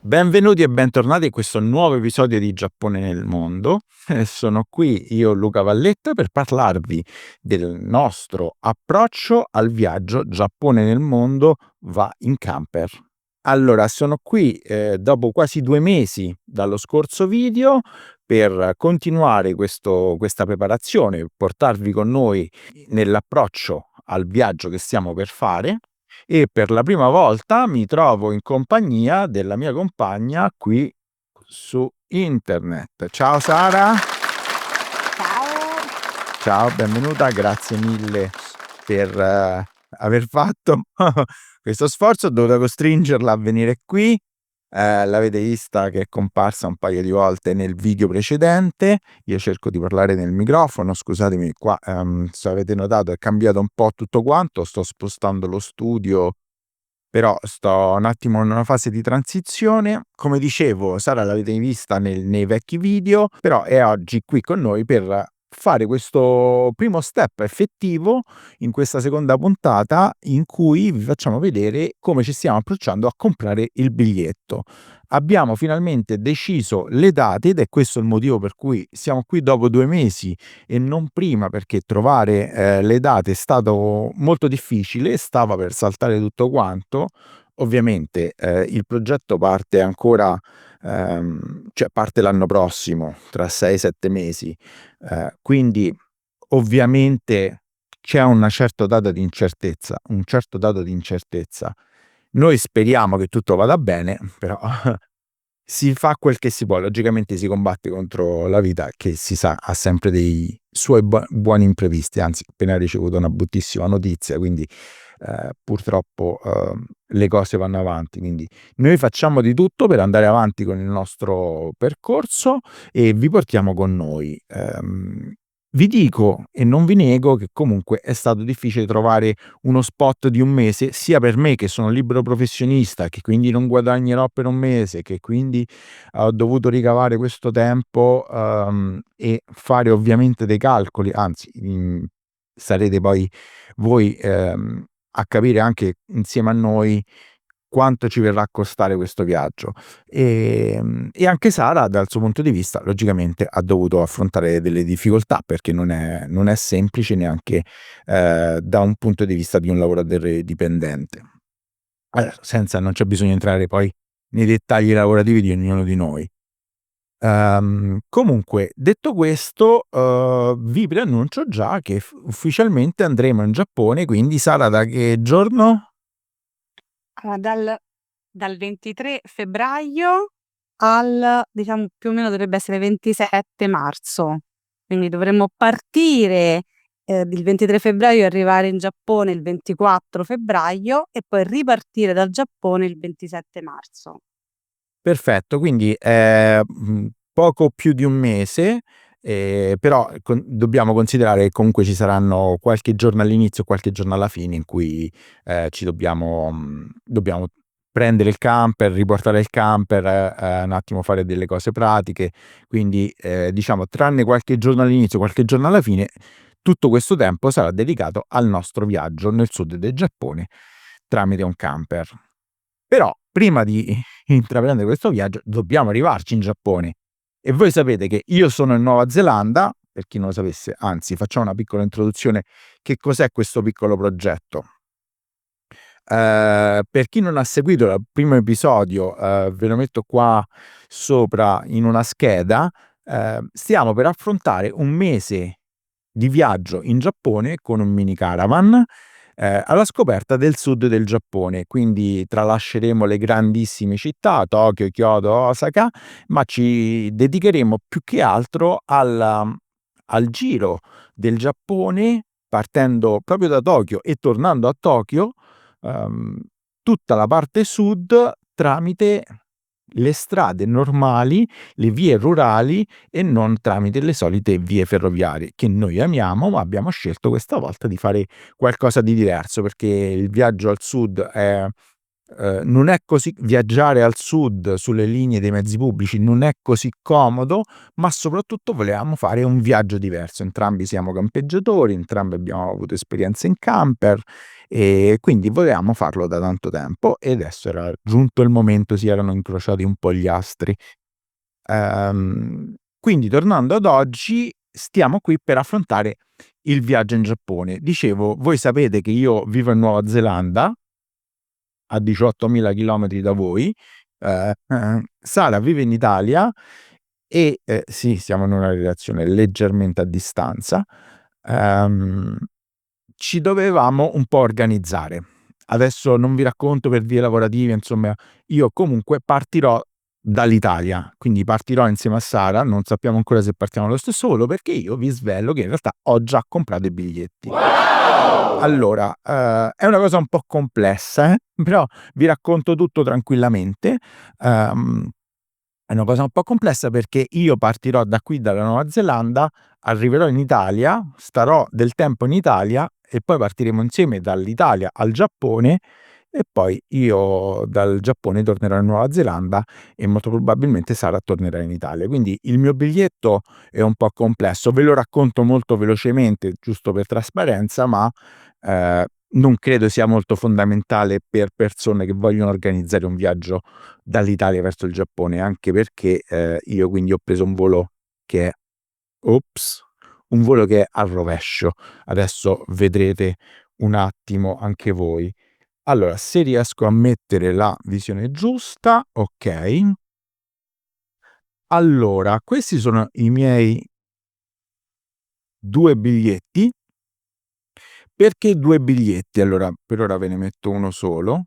Benvenuti e bentornati in questo nuovo episodio di Giappone nel mondo. Sono qui io, Luca Valletta, per parlarvi del nostro approccio al viaggio Giappone nel mondo va in camper. Allora, sono qui dopo quasi 2 mesi dallo scorso video per continuare questa preparazione, portarvi con noi nell'approccio al viaggio che stiamo per fare. E per la prima volta mi trovo in compagnia della mia compagna qui su internet. Ciao Sara! Ciao! Ciao, benvenuta, grazie mille per aver fatto questo sforzo. Ho dovuto costringerla a venire qui. L'avete vista che è comparsa un paio di volte nel video precedente. Io cerco di parlare nel microfono, scusatemi qua, se avete notato è cambiato un po' tutto quanto, sto spostando lo studio, però sto un attimo in una fase di transizione. Come dicevo, Sara l'avete vista nei vecchi video, però è oggi qui con noi per fare questo primo step effettivo in questa seconda puntata in cui vi facciamo vedere come ci stiamo approcciando a comprare il biglietto. Abbiamo finalmente deciso le date ed è questo il motivo per cui siamo qui dopo 2 mesi e non prima, perché trovare le date è stato molto difficile, stava per saltare tutto quanto. Ovviamente il progetto parte ancora, cioè parte l'anno prossimo, tra 6-7 mesi, quindi ovviamente c'è una certa data di incertezza, un certo dato di incertezza. Noi speriamo che tutto vada bene, però si fa quel che si può, logicamente si combatte contro la vita che si sa ha sempre dei suoi buoni imprevisti, anzi appena ricevuto una bruttissima notizia, quindi purtroppo le cose vanno avanti, quindi noi facciamo di tutto per andare avanti con il nostro percorso e vi portiamo con noi. Vi dico e non vi nego che comunque è stato difficile trovare uno spot di 1 mese, sia per me che sono libero professionista, che quindi non guadagnerò per 1 mese, che quindi ho dovuto ricavare questo tempo, e fare ovviamente dei calcoli, anzi, sarete poi voi, a capire anche insieme a noi quanto ci verrà a costare questo viaggio. E anche Sara, dal suo punto di vista, logicamente ha dovuto affrontare delle difficoltà, perché non è semplice neanche da un punto di vista di un lavoratore dipendente. Non c'è bisogno di entrare poi nei dettagli lavorativi di ognuno di noi. Comunque, detto questo, vi preannuncio già che ufficialmente andremo in Giappone, quindi Sara, da che giorno? Dal 23 febbraio al, diciamo, più o meno dovrebbe essere 27 marzo. Quindi dovremmo partire il 23 febbraio e arrivare in Giappone il 24 febbraio e poi ripartire dal Giappone il 27 marzo. Perfetto, quindi poco più di 1 mese, però dobbiamo considerare che comunque ci saranno qualche giorno all'inizio e qualche giorno alla fine in cui ci dobbiamo prendere il camper, riportare il camper, un attimo fare delle cose pratiche, quindi diciamo tranne qualche giorno all'inizio, qualche giorno alla fine, tutto questo tempo sarà dedicato al nostro viaggio nel sud del Giappone tramite un camper. Però prima di intraprendere questo viaggio dobbiamo arrivarci in Giappone e voi sapete che io sono in Nuova Zelanda, per chi non lo sapesse, anzi facciamo una piccola introduzione, che cos'è questo piccolo progetto. Per chi non ha seguito il primo episodio, ve lo metto qua sopra in una scheda. Stiamo per affrontare 1 mese di viaggio in Giappone con un mini caravan, alla scoperta del sud del Giappone, quindi tralasceremo le grandissime città, Tokyo, Kyoto, Osaka, ma ci dedicheremo più che altro al giro del Giappone, partendo proprio da Tokyo e tornando a Tokyo, tutta la parte sud tramite le strade normali, le vie rurali e non tramite le solite vie ferroviarie, che noi amiamo, ma abbiamo scelto questa volta di fare qualcosa di diverso, perché il viaggio al sud è non è così, viaggiare al sud sulle linee dei mezzi pubblici non è così comodo, ma soprattutto volevamo fare un viaggio diverso. Entrambi siamo campeggiatori, entrambi abbiamo avuto esperienze in camper e quindi volevamo farlo da tanto tempo e adesso era giunto il momento, si erano incrociati un po' gli astri. Quindi tornando ad oggi, stiamo qui per affrontare il viaggio in Giappone. Dicevo, voi sapete che io vivo in Nuova Zelanda, a 18.000 chilometri da voi. Sara vive in Italia e sì, siamo in una relazione leggermente a distanza. Ci dovevamo un po' organizzare. Adesso non vi racconto per vie lavorative, insomma, io comunque partirò dall'Italia, quindi partirò insieme a Sara, non sappiamo ancora se partiamo allo stesso volo, perché io vi svelo che in realtà ho già comprato i biglietti. Allora, è una cosa un po' complessa, però vi racconto tutto tranquillamente. È una cosa un po' complessa perché io partirò da qui, dalla Nuova Zelanda, arriverò in Italia, starò del tempo in Italia e poi partiremo insieme dall'Italia al Giappone e poi io dal Giappone tornerò in Nuova Zelanda e molto probabilmente Sara tornerà in Italia. Quindi il mio biglietto è un po' complesso, ve lo racconto molto velocemente, giusto per trasparenza, ma non credo sia molto fondamentale per persone che vogliono organizzare un viaggio dall'Italia verso il Giappone, anche perché io quindi ho preso un volo che è un volo che è al rovescio. Adesso vedrete un attimo anche voi. Allora, se riesco a mettere la visione giusta, ok. Allora, questi sono i miei 2 biglietti. Perché 2 biglietti? Allora, per ora ve ne metto uno solo.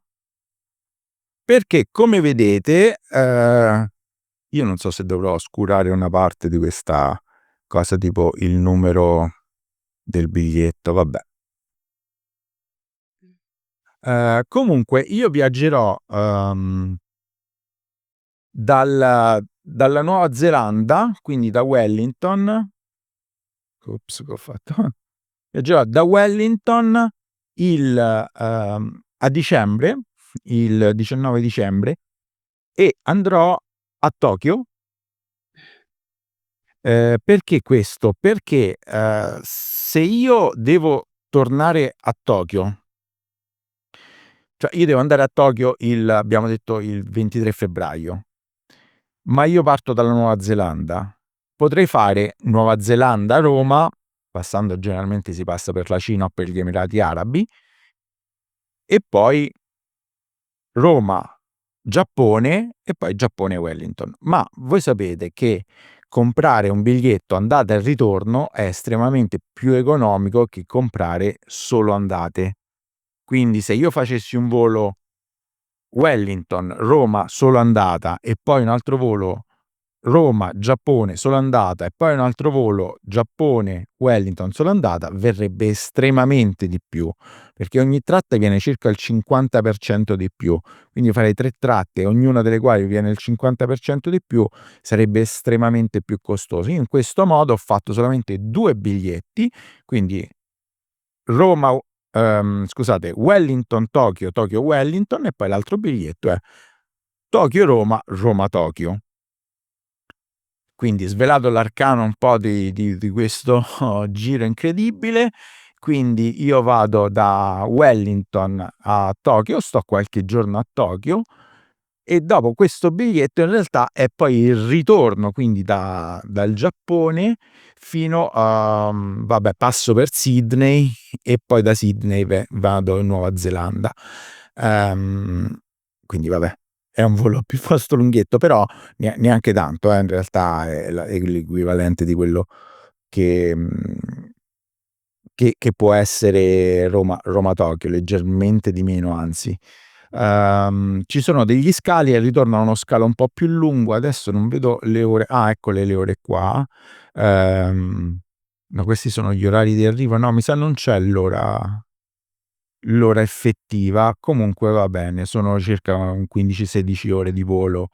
Perché come vedete, io non so se dovrò oscurare una parte di questa cosa, tipo il numero del biglietto, vabbè. Comunque io viaggerò, dalla Nuova Zelanda, quindi da Wellington. Ops, che ho fatto? Viaggerò da Wellington a dicembre, il 19 dicembre, e andrò a Tokyo. Perché questo? Perché, se io devo tornare a Tokyo, cioè io devo andare a Tokyo abbiamo detto il 23 febbraio, ma io parto dalla Nuova Zelanda. Potrei fare Nuova Zelanda-Roma, passando, generalmente si passa per la Cina o per gli Emirati Arabi, e poi Roma, Giappone e poi Giappone-Wellington. Ma voi sapete che comprare un biglietto andata e ritorno è estremamente più economico che comprare solo andate. Quindi se io facessi un volo Wellington, Roma solo andata e poi un altro volo Roma, Giappone solo andata e poi un altro volo Giappone, Wellington solo andata, verrebbe estremamente di più, perché ogni tratta viene circa il 50% di più. Quindi farei 3 tratte, ognuna delle quali viene il 50% di più, sarebbe estremamente più costoso. Io in questo modo ho fatto solamente 2 biglietti, quindi Roma, scusate, Wellington-Tokyo, Tokyo-Wellington e poi l'altro biglietto è Tokyo-Roma, Roma-Tokyo. Quindi svelato l'arcano un po' di questo giro incredibile, quindi io vado da Wellington a Tokyo, sto qualche giorno a Tokyo e dopo questo biglietto in realtà è poi il ritorno, quindi dal Giappone fino a, vabbè, passo per Sydney e poi da Sydney vado in Nuova Zelanda. Quindi vabbè, è un volo piuttosto lunghetto, però neanche tanto, in realtà è l'equivalente di quello che, che può essere Roma-Tokyo, leggermente di meno anzi. Ci sono degli scali e il ritorno a uno scalo un po' più lungo, adesso non vedo le ore, eccole le ore qua. No, questi sono gli orari di arrivo, no, mi sa non c'è l'ora effettiva, comunque va bene, sono circa un 15-16 ore di volo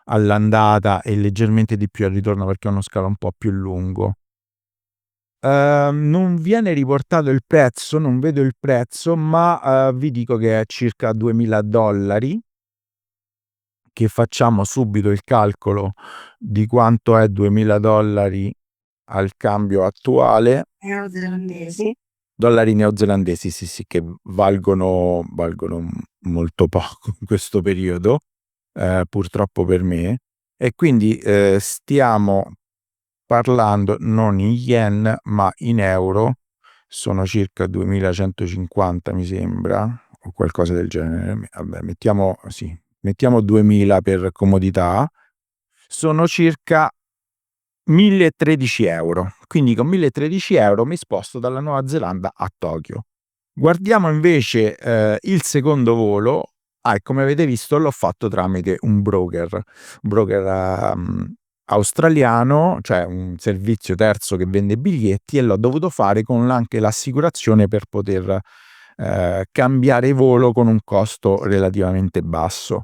all'andata e leggermente di più al ritorno perché è uno scalo un po' più lungo. Non viene riportato il prezzo, non vedo il prezzo, ma vi dico che è circa $2000, che facciamo subito il calcolo di quanto è $2000 al cambio attuale. Neozelandesi. Dollari neozelandesi, sì, che valgono molto poco in questo periodo, purtroppo per me. E quindi stiamo parlando non in yen ma in euro, sono circa 2150 mi sembra, o qualcosa del genere. Vabbè, mettiamo 2000 per comodità, sono circa 1013 euro. Quindi con 1013 euro mi sposto dalla Nuova Zelanda a Tokyo. Guardiamo invece il secondo volo. E come avete visto l'ho fatto tramite un broker australiano, cioè un servizio terzo che vende biglietti, e l'ho dovuto fare con anche l'assicurazione per poter cambiare volo con un costo relativamente basso,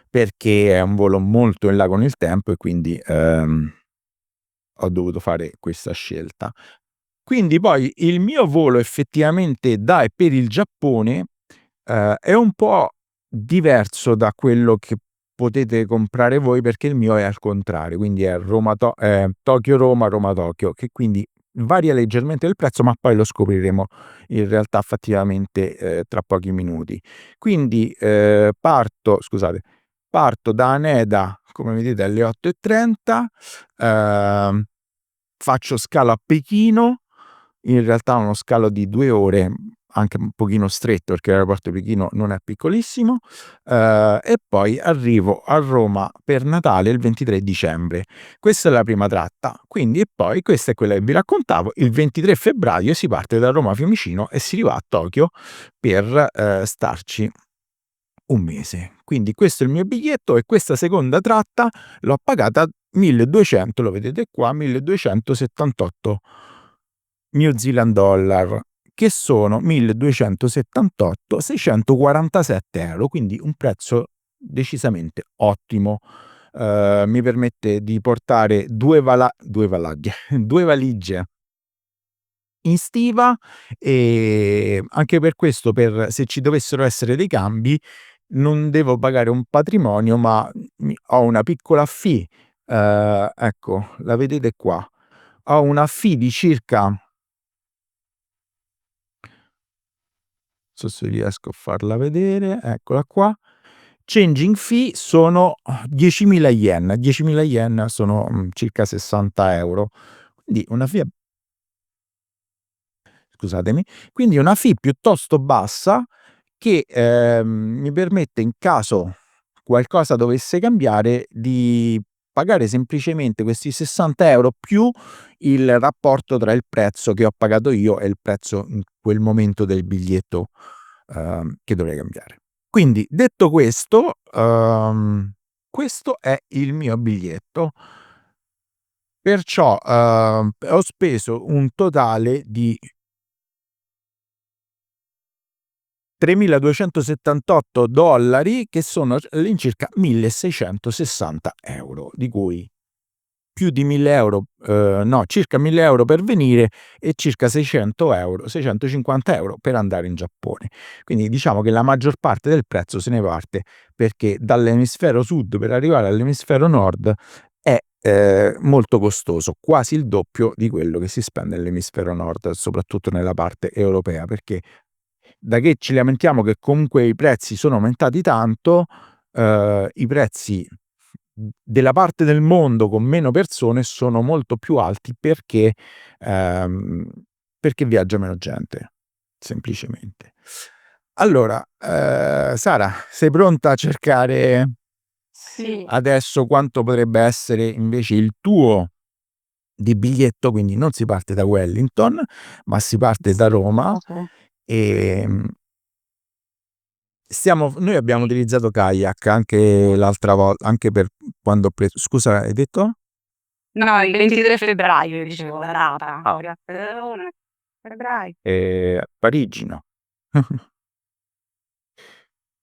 perché è un volo molto in là con il tempo, e quindi ho dovuto fare questa scelta. Quindi poi il mio volo effettivamente da e per il Giappone è un po' diverso da quello che potete comprare voi, perché il mio è al contrario, quindi è Tokyo-Roma, Roma-Tokyo, che quindi varia leggermente il prezzo, ma poi lo scopriremo in realtà effettivamente tra pochi minuti. Quindi parto da Haneda, come vedete, alle 8:30, faccio scalo a Pechino, in realtà uno scalo di 2 ore, anche un pochino stretto perché l'aeroporto di Pechino non è piccolissimo, e poi arrivo a Roma per Natale il 23 dicembre. Questa è la prima tratta, quindi, e poi questa è quella che vi raccontavo, il 23 febbraio si parte da Roma Fiumicino e si arriva a Tokyo per starci un mese. Quindi questo è il mio biglietto, e questa seconda tratta l'ho pagata 1200, lo vedete qua, 1278 New Zealand dollar, che sono 1278, 647 euro, quindi un prezzo decisamente ottimo. Mi permette di portare due valigie in stiva, e anche per questo, se ci dovessero essere dei cambi, non devo pagare un patrimonio, ma ho una piccola fee. Ecco, la vedete qua. Ho una fee di circa, so se riesco a farla vedere, eccola qua. Changing fee sono 10.000 yen. 10.000 yen sono circa 60 euro. Quindi una fee, scusatemi, quindi una fee piuttosto bassa, che mi permette, in caso qualcosa dovesse cambiare, di pagare semplicemente questi 60 euro più il rapporto tra il prezzo che ho pagato io e il prezzo in quel momento del biglietto che dovrei cambiare. Quindi, detto questo, questo è il mio biglietto. Perciò ho speso un totale di $3.278, che sono all'incirca 1.660 euro, di cui più di 1.000 euro, no, circa 1.000 euro per venire, e circa 600 euro, 650 euro per andare in Giappone. Quindi diciamo che la maggior parte del prezzo se ne parte, perché dall'emisfero sud per arrivare all'emisfero nord è molto costoso, quasi il doppio di quello che si spende nell'emisfero nord, soprattutto nella parte europea, perché da che ci lamentiamo che comunque i prezzi sono aumentati tanto, i prezzi della parte del mondo con meno persone sono molto più alti, ehm, perché viaggia meno gente, semplicemente. Allora, Sara, sei pronta a cercare Sì. adesso quanto potrebbe essere invece il tuo di biglietto? Quindi non si parte da Wellington, ma si parte da Roma. Ok. ehm, Noi abbiamo utilizzato Kayak anche l'altra volta, anche per quando ho preso. Scusa, hai detto? No, il 23 febbraio dicevo la data. Febbraio. Parigi no.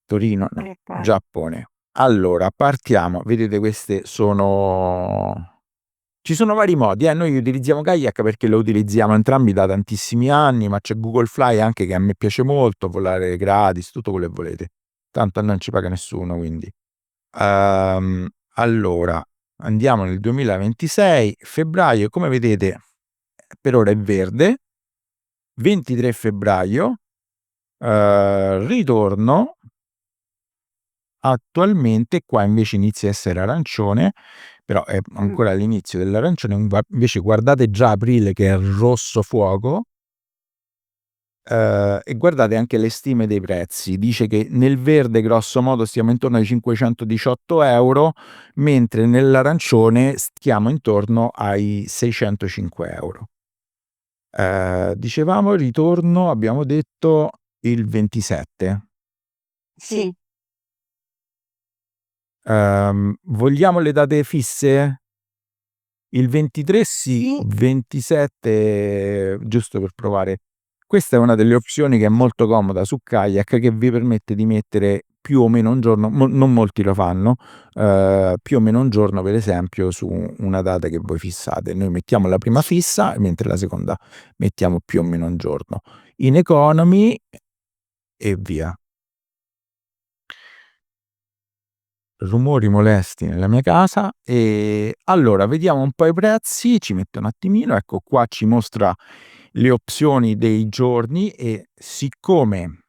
Torino no. Giappone. Allora, partiamo. Vedete, queste sono Ci sono vari modi, noi utilizziamo Kayak perché lo utilizziamo entrambi da tantissimi anni, ma c'è Google Fly anche che a me piace molto, volare gratis, tutto quello che volete. Tanto a noi non ci paga nessuno, quindi. Allora, andiamo nel 2026, febbraio, come vedete, per ora è verde. 23 febbraio, ritorno. Attualmente qua invece inizia a essere arancione, però è ancora all'inizio dell'arancione, invece guardate già aprile che è rosso fuoco, e guardate anche le stime dei prezzi. Dice che nel verde grosso modo stiamo intorno ai 518 euro, mentre nell'arancione stiamo intorno ai 605 euro. Dicevamo ritorno, abbiamo detto il 27. Sì. Vogliamo le date fisse? Il 23 sì, Sì. 27 giusto per provare. Questa è una delle opzioni che è molto comoda su Kayak, che vi permette di mettere più o meno un giorno, non molti lo fanno, più o meno un giorno per esempio su una data che voi fissate. Noi mettiamo la prima fissa, mentre la seconda mettiamo più o meno un giorno. In economy e via. Rumori molesti nella mia casa. E allora vediamo un po' i prezzi, ci metto un attimino, ecco qua ci mostra le opzioni dei giorni e siccome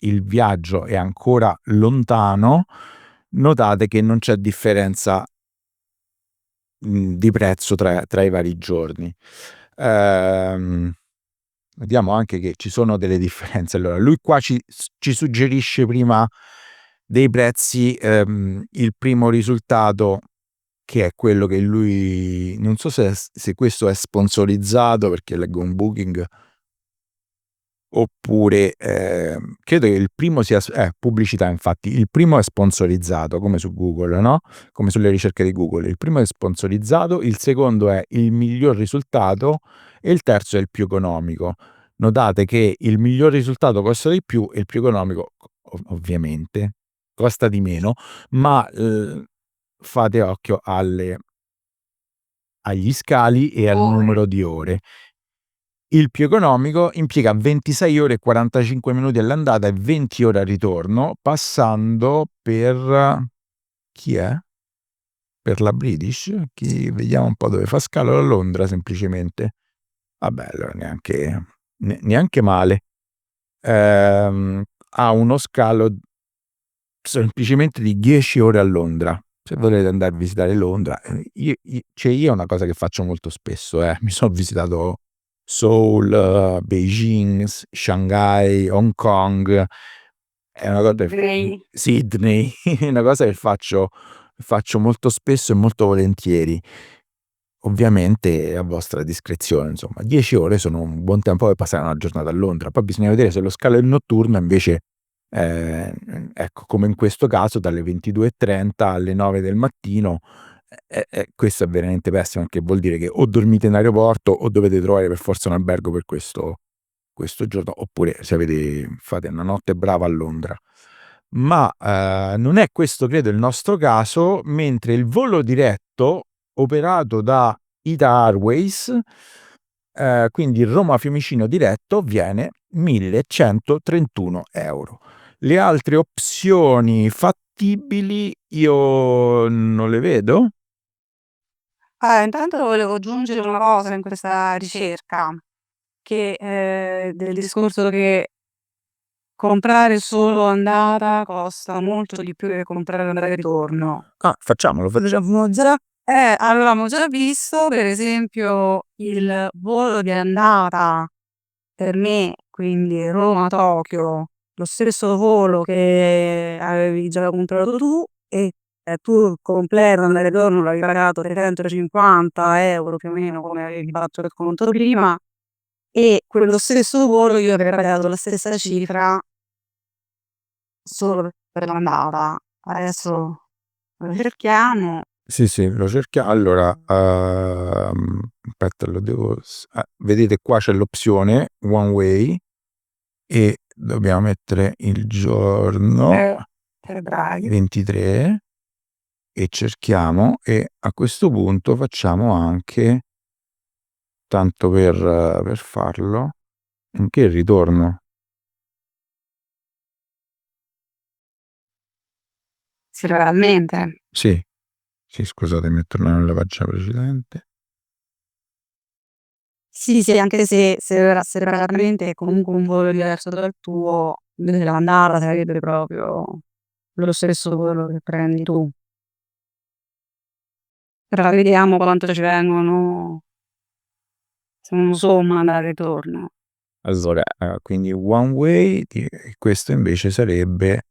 il viaggio è ancora lontano, notate che non c'è differenza di prezzo tra i vari giorni. Vediamo anche che ci sono delle differenze. Allora, lui qua ci suggerisce prima dei prezzi, il primo risultato che è quello che lui, non so se questo è sponsorizzato perché leggo un Booking, oppure credo che il primo sia pubblicità. Infatti il primo è sponsorizzato come su Google, no? Come sulle ricerche di Google. Il primo è sponsorizzato, il secondo è il miglior risultato e il terzo è il più economico. Notate che il miglior risultato costa di più e il più economico ovviamente costa di meno, ma fate occhio agli scali e al numero di ore. Il più economico impiega 26 ore e 45 minuti all'andata e 20 ore al ritorno, passando per chi è? Per la British? Vediamo un po' dove fa scalo, a Londra semplicemente. Vabbè, allora neanche male. Ha uno scalo semplicemente di 10 ore a Londra. Se volete andare a visitare Londra, io è una cosa che faccio molto spesso, mi sono visitato Seoul, Beijing, Shanghai, Hong Kong, è una cosa Sydney, è una cosa che faccio molto spesso e molto volentieri. Ovviamente a vostra discrezione, insomma. 10 ore sono un buon tempo per passare una giornata a Londra, poi bisogna vedere se lo scalo è notturno invece, ecco, come in questo caso dalle 22:30 alle 9 del mattino, questo è veramente pessimo, perché vuol dire che o dormite in aeroporto o dovete trovare per forza un albergo per questo giorno, oppure se fate una notte brava a Londra. Ma non è questo credo il nostro caso, mentre il volo diretto operato da Ita Airways, quindi Roma-Fiumicino diretto, viene 1.131 euro. Le altre opzioni fattibili io non le vedo. Intanto volevo aggiungere una cosa in questa ricerca, che del discorso che comprare solo andata costa molto di più che comprare andata e ritorno. Facciamolo. Avevamo già visto per esempio il volo di andata per me, quindi Roma-Tokyo, lo stesso volo che avevi già comprato tu e tu completo andata e ritorno l'avevi pagato 350 euro più o meno come avevi fatto il conto prima, e quello stesso volo io avrei pagato la stessa cifra solo per l'andata. Adesso lo cerchiamo. Sì, lo cerchiamo. Allora, aspetta, lo devo vedete qua c'è l'opzione one way e dobbiamo mettere il giorno Febbraio. 23 e cerchiamo, e a questo punto facciamo anche, tanto per farlo, anche il ritorno. Sì, realmente. Sì, sì, scusatemi, tornare nella pagina precedente. Sì, sì, anche se separatamente è comunque un volo diverso dal tuo, l'andata sarebbe proprio lo stesso volo che prendi tu. Però vediamo quanto ci vengono, somma andata e ritorno. Allora, quindi one way, questo invece sarebbe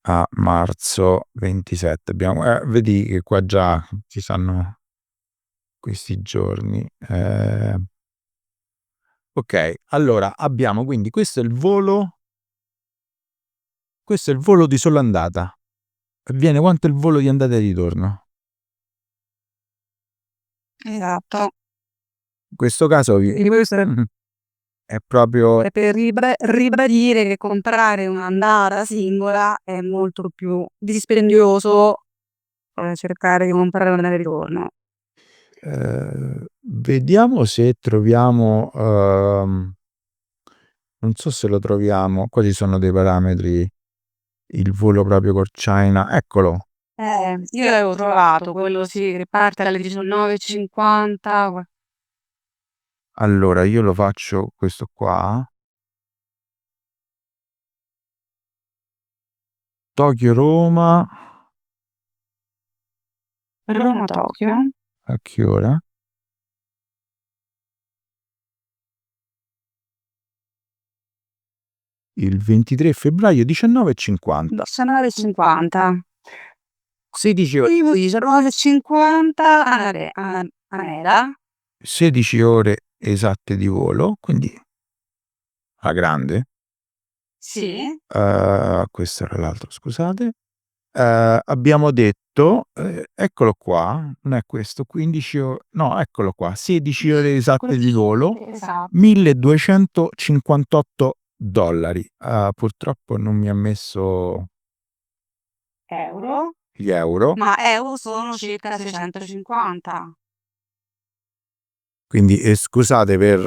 a marzo 27. Abbiamo, vedi che qua già ci stanno questi giorni. Ok, allora abbiamo quindi questo è il volo di sola andata. Viene quanto è il volo di andata e ritorno? Esatto. In questo caso Quindi questo è proprio è per ribadire che comprare un'andata singola è molto più dispendioso, cercare di comprare un'andata e ritorno. vediamo se troviamo, non so se lo troviamo, qua ci sono dei parametri, il volo proprio col China, eccolo. Io l'avevo trovato, quello sì, che parte alle 19:50. Allora io lo faccio questo qua, Tokyo-Roma, Roma-Tokyo. a che ora? Il 23 febbraio 19:50. 19:50. 16 ore, Io 19:50 a Manila. 16 ore esatte di volo, quindi alla grande. Sì. Questo era l'altro, scusate. Abbiamo detto, eccolo qua, non è questo, 15 no, eccolo qua, 16 ore esatte di volo, Esatto. $1.258. Purtroppo non mi ha messo Euro. gli euro, Ma euro sono circa 650. quindi scusate per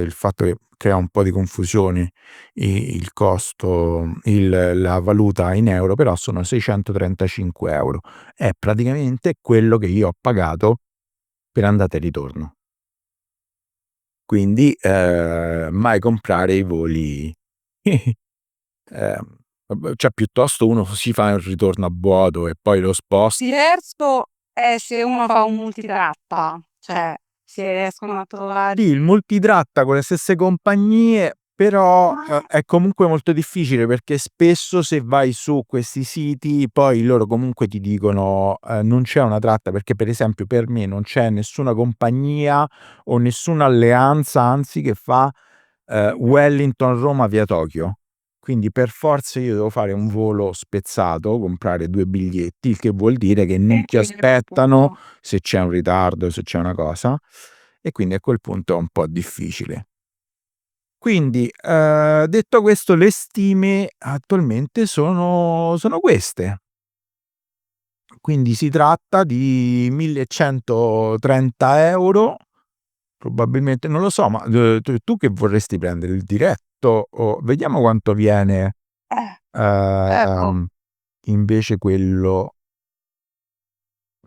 il fatto che crea un po' di confusione il costo, la valuta in euro, però sono 635 euro. È praticamente quello che io ho pagato per andata e ritorno. Quindi mai comprare i voli cioè piuttosto uno si fa il ritorno a vuoto e poi lo sposta. Diverso è se uno fa un multitratta, cioè si riescono a trovare. Sì, il multitratta con le stesse compagnie, però è comunque molto difficile, perché spesso se vai su questi siti poi loro comunque ti dicono non c'è una tratta, perché per esempio per me non c'è nessuna compagnia o nessuna alleanza, anzi, che fa Wellington-Roma via Tokyo. Quindi per forza io devo fare un volo spezzato, comprare 2 biglietti, il che vuol dire che non ti aspettano se c'è un ritardo, se c'è una cosa, e quindi a quel punto è un po' difficile. Quindi, detto questo, le stime attualmente sono queste. Quindi si tratta di 1.130 €, probabilmente, non lo so, ma tu che vorresti prendere? Il diretto, o vediamo quanto viene, Ecco. invece quello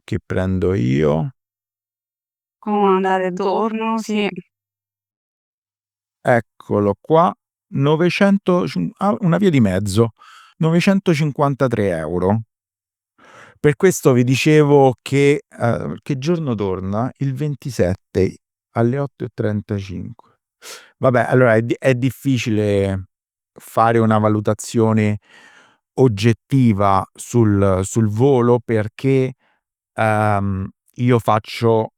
che prendo io? Come andare e torno, sì. Eccolo qua, 900 una via di mezzo, 953 €. Per questo vi dicevo che giorno torna? Il 27 alle 8:35. Vabbè, allora è difficile fare una valutazione oggettiva sul volo, perché io faccio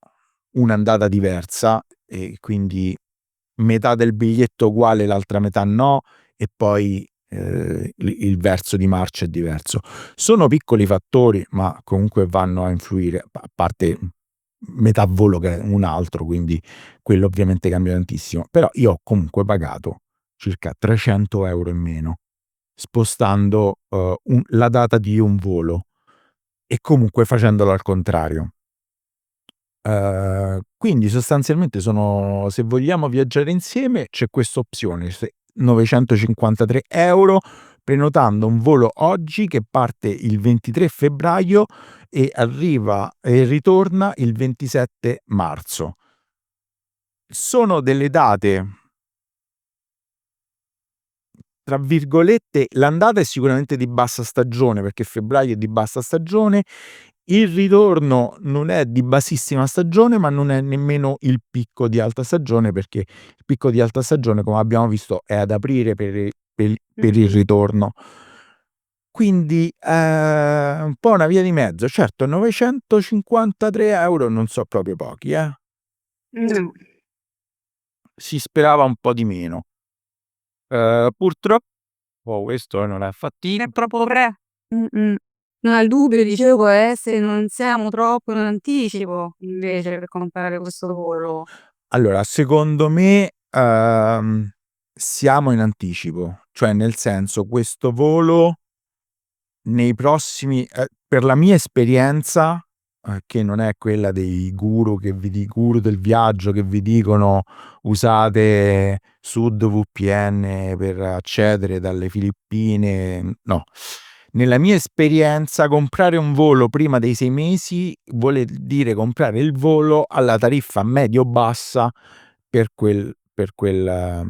un'andata diversa e quindi metà del biglietto uguale, l'altra metà no, e poi il verso di marcia è diverso. Sono piccoli fattori, ma comunque vanno a influire, a parte metà volo che è un altro, quindi quello ovviamente cambia tantissimo. Però io ho comunque pagato circa 300 € in meno, spostando la data di un volo. e comunque facendolo al contrario. Quindi sostanzialmente se vogliamo viaggiare insieme c'è questa opzione, 953 euro, prenotando un volo oggi che parte il 23 febbraio e arriva e ritorna il 27 marzo. Sono delle date, tra virgolette, l'andata è sicuramente di bassa stagione, perché febbraio è di bassa stagione, il ritorno non è di bassissima stagione, ma non è nemmeno il picco di alta stagione, perché il picco di alta stagione, come abbiamo visto, è ad aprile per il ritorno. Quindi un po' una via di mezzo. Certo, 953 euro non so proprio pochi, No. si sperava un po' di meno. Purtroppo questo non è fattibile. È troppo non hai dubbio, dicevo, se non siamo troppo in anticipo invece per comprare questo volo. Allora, secondo me, siamo in anticipo, cioè nel senso, questo volo nei prossimi per la mia esperienza, che non è quella dei guru guru del viaggio che vi dicono usate SudVPN per accedere dalle Filippine, no. Nella mia esperienza comprare un volo prima dei 6 mesi vuole dire comprare il volo alla tariffa medio-bassa per quella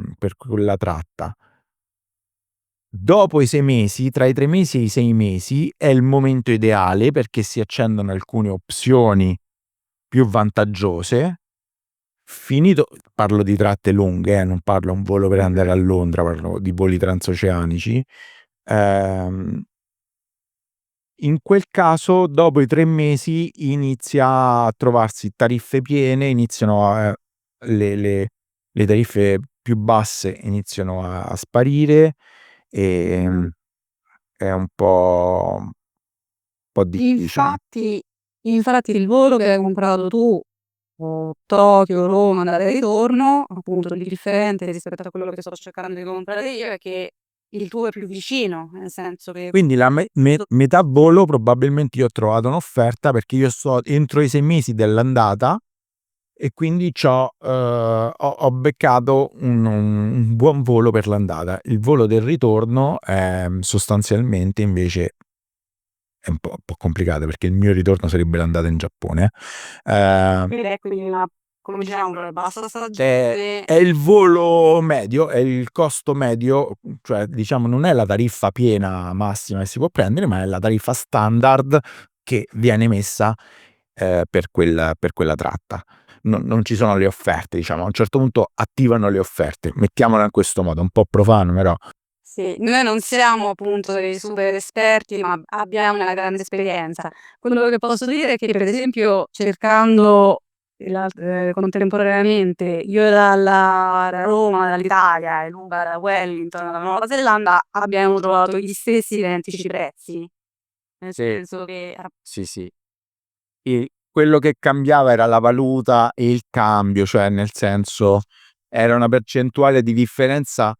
tratta. Dopo i 6 mesi, tra i 3 mesi e i 6 mesi, è il momento ideale perché si accendono alcune opzioni più vantaggiose. Parlo di tratte lunghe, non parlo un volo per andare a Londra, parlo di voli transoceanici. In quel caso, dopo i 3 mesi, inizia a trovarsi tariffe piene, iniziano le tariffe più basse iniziano a sparire, è un po' difficile. Infatti il volo che hai comprato tu, Tokyo, Roma, andata e ritorno, appunto il differente rispetto a quello che sto cercando di comprare io è che il tuo è più vicino, nel senso che Quindi la metà volo probabilmente io ho trovato un'offerta perché io sto entro i 6 mesi dell'andata e quindi ho beccato un buon volo per l'andata. Il volo del ritorno, sostanzialmente invece è un po' complicato perché il mio ritorno sarebbe l'andata in Giappone. quindi una, come diciamo, bassa È stagione. il volo medio, è il costo medio, cioè diciamo non è la tariffa piena massima che si può prendere, ma è la tariffa standard che viene messa per quella tratta. Non ci sono le offerte, diciamo, a un certo punto attivano le offerte, mettiamola in questo modo, un po' profano però. Sì, noi non siamo appunto dei super esperti, ma abbiamo una grande esperienza. Quello che posso dire è che per esempio cercando contemporaneamente io da Roma, dall'Italia e Luca da Wellington, dalla Nuova Zelanda, abbiamo trovato gli stessi identici prezzi. Nel Sì, senso che sì. E quello che cambiava era la valuta e il cambio, cioè nel senso era una percentuale di differenza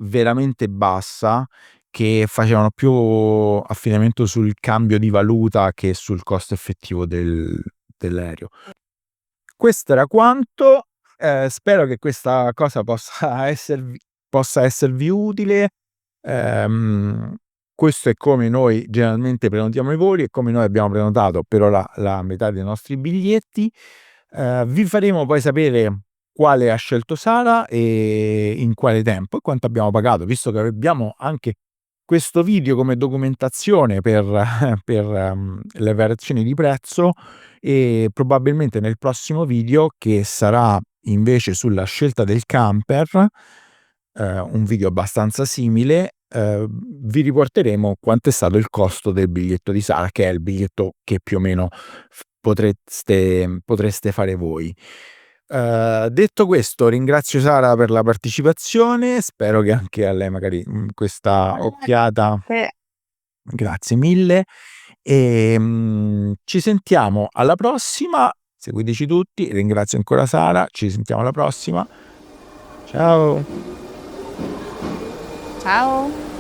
veramente bassa che facevano più affidamento sul cambio di valuta che sul costo effettivo dell'aereo. Questo era quanto, spero che questa cosa possa esservi utile. Questo è come noi generalmente prenotiamo i voli e come noi abbiamo prenotato per ora la metà dei nostri biglietti. Vi faremo poi sapere quale ha scelto Sara e in quale tempo e quanto abbiamo pagato, visto che abbiamo anche questo video come documentazione per le variazioni di prezzo, e probabilmente nel prossimo video, che sarà invece sulla scelta del camper, un video abbastanza simile, vi riporteremo quanto è stato il costo del biglietto di Sara, che è il biglietto che più o meno potreste fare voi. Detto questo, ringrazio Sara per la partecipazione, spero che anche a lei magari questa occhiata. Grazie mille e ci sentiamo alla prossima. Seguiteci tutti, ringrazio ancora Sara, ci sentiamo alla prossima. Ciao. ciao!